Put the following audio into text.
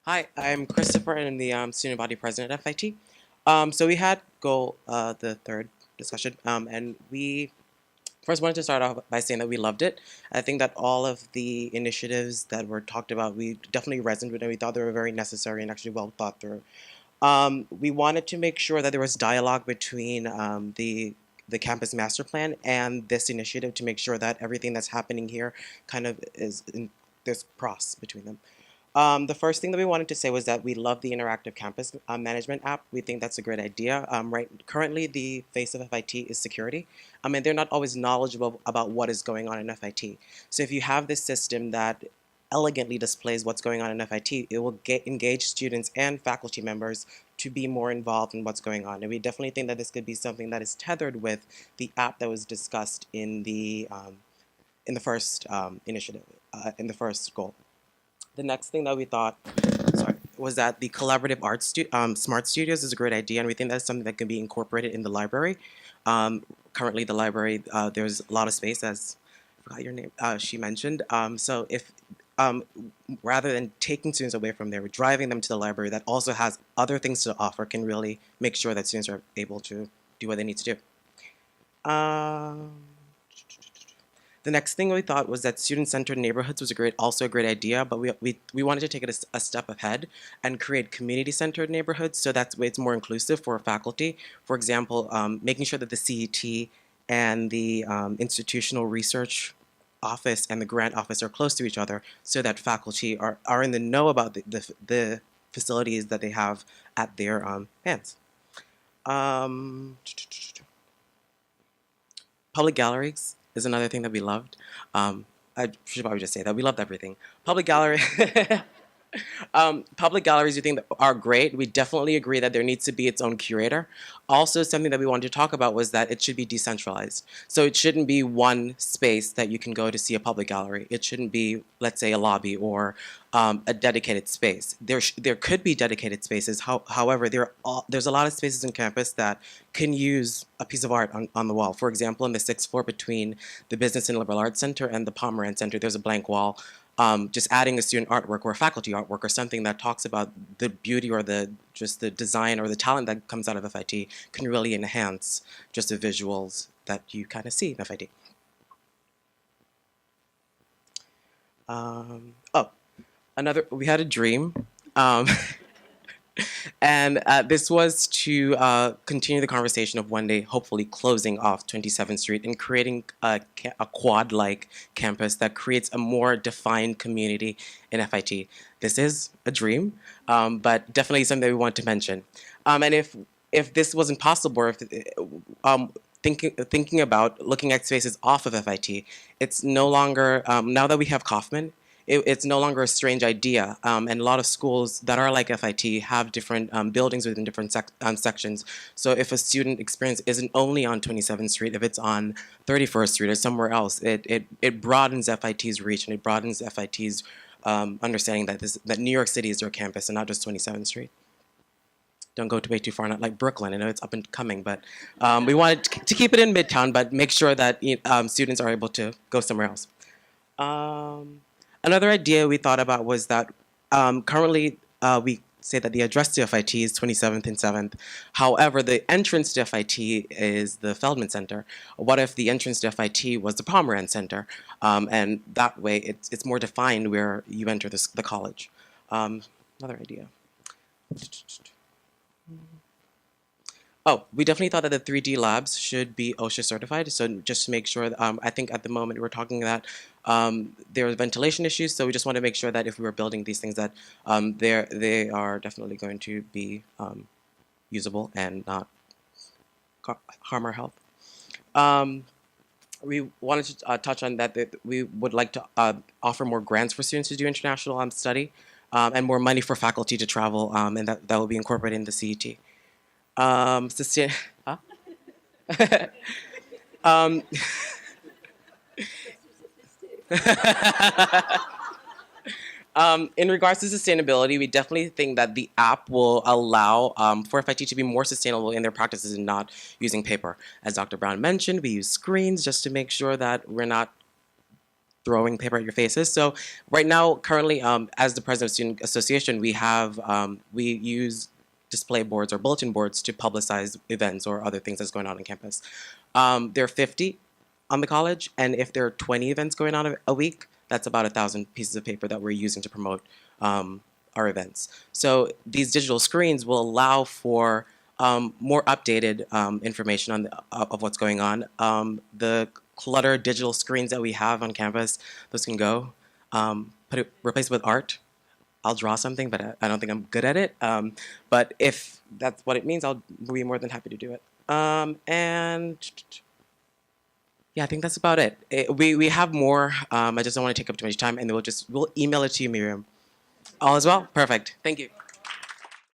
Hi, I'm Christopher, and I'm the student body president at FIT. So we had the third discussion, and we first wanted to start off by saying that we loved it. I think that all of the initiatives that were talked about, we definitely resonated with, and we thought they were very necessary and actually well thought through. We wanted to make sure that there was dialogue between the campus master plan and this initiative to make sure that everything that's happening here kind of there's cross between them. The first thing that we wanted to say was that we love the interactive campus management app. We think that's a great idea. Currently, the face of FIT is security. And they're not always knowledgeable about what is going on in FIT. So if you have this system that elegantly displays what's going on in FIT, it will engage students and faculty members to be more involved in what's going on. And we definitely think that this could be something that is tethered with the app that was discussed in the first initiative, in the first goal. The next thing that we thought, sorry, was that the collaborative smart studios is a great idea, and we think that's something that can be incorporated in the library. Currently, the library, there's a lot of space, as I forgot your name, she mentioned. So if rather than taking students away from there, driving them to the library that also has other things to offer can really make sure that students are able to do what they need to do. The next thing we thought was that student-centered neighborhoods was also a great idea, but we wanted to take it a step ahead and create community-centered neighborhoods, so that's way it's more inclusive for faculty. For example, making sure that the CET and the institutional research office and the grant office are close to each other, so that faculty are in the know about the facilities that they have at their hands. Um, Public galleries is another thing that we loved. I should probably just say that we loved everything. Public gallery. Public galleries, we think that are great. We definitely agree that there needs to be its own curator. Also, something that we wanted to talk about was that it should be decentralized. So it shouldn't be one space that you can go to see a public gallery. It shouldn't be, let's say, a lobby or a dedicated space. There could be dedicated spaces. However, there's a lot of spaces in campus that can use a piece of art on the wall. For example, on the sixth floor between the Business and Liberal Arts Center and the Pomerantz Center, there's a blank wall. Just adding a student artwork or a faculty artwork or something that talks about the beauty or just the design or the talent that comes out of FIT can really enhance just the visuals that you kind of see in FIT. Oh, we had a dream. Um, And this was to continue the conversation of one day, hopefully closing off 27th Street and creating a quad-like campus that creates a more defined community in FIT. This is a dream, but definitely something that we want to mention. And if this wasn't possible, or if thinking about looking at spaces off of FIT, it's no longer now that we have Kauffman, it's no longer a strange idea. And a lot of schools that are like FIT have different buildings within different sections. So if a student experience isn't only on 27th Street, if it's on 31st Street or somewhere else, it broadens FIT's reach and it broadens FIT's understanding that New York City is their campus and not just 27th Street. Don't go way too far, not like Brooklyn. I know it's up and coming, but we wanted to keep it in Midtown, but make sure that students are able to go somewhere else. Another idea we thought about was that currently we say that the address to FIT is 27th and 7th. However, the entrance to FIT is the Feldman Center. What if the entrance to FIT was the Pomerantz Center? And that way it's more defined where you enter the college. Another idea. Oh, we definitely thought that the 3D labs should be OSHA certified. So just to make sure, I think at the moment we're talking that there are ventilation issues. So we just want to make sure that if we were building these things that they are definitely going to be usable and not harm our health. We wanted to touch on that we would like to offer more grants for students to do international study and more money for faculty to travel, and that will be incorporated in the CET. Sustain, huh? um, in regards to sustainability, we definitely think that the app will allow for FIT to be more sustainable in their practices and not using paper. As Dr. Brown mentioned, we use screens just to make sure that we're not throwing paper at your faces. So right now, currently, as the president of Student Association, we use display boards or bulletin boards to publicize events or other things that's going on campus. There are 50 on the college, and if there are 20 events going on a week, that's about 1,000 pieces of paper that we're using to promote our events. So these digital screens will allow for more updated information of what's going on. The cluttered digital screens that we have on campus, those can go. Replace it with art. I'll draw something, but I don't think I'm good at it. But if that's what it means, I'll be more than happy to do it. And yeah, I think that's about it. We have more. I just don't want to take up too much time, and we'll email it to you, Miriam. All is well? Perfect. Thank you.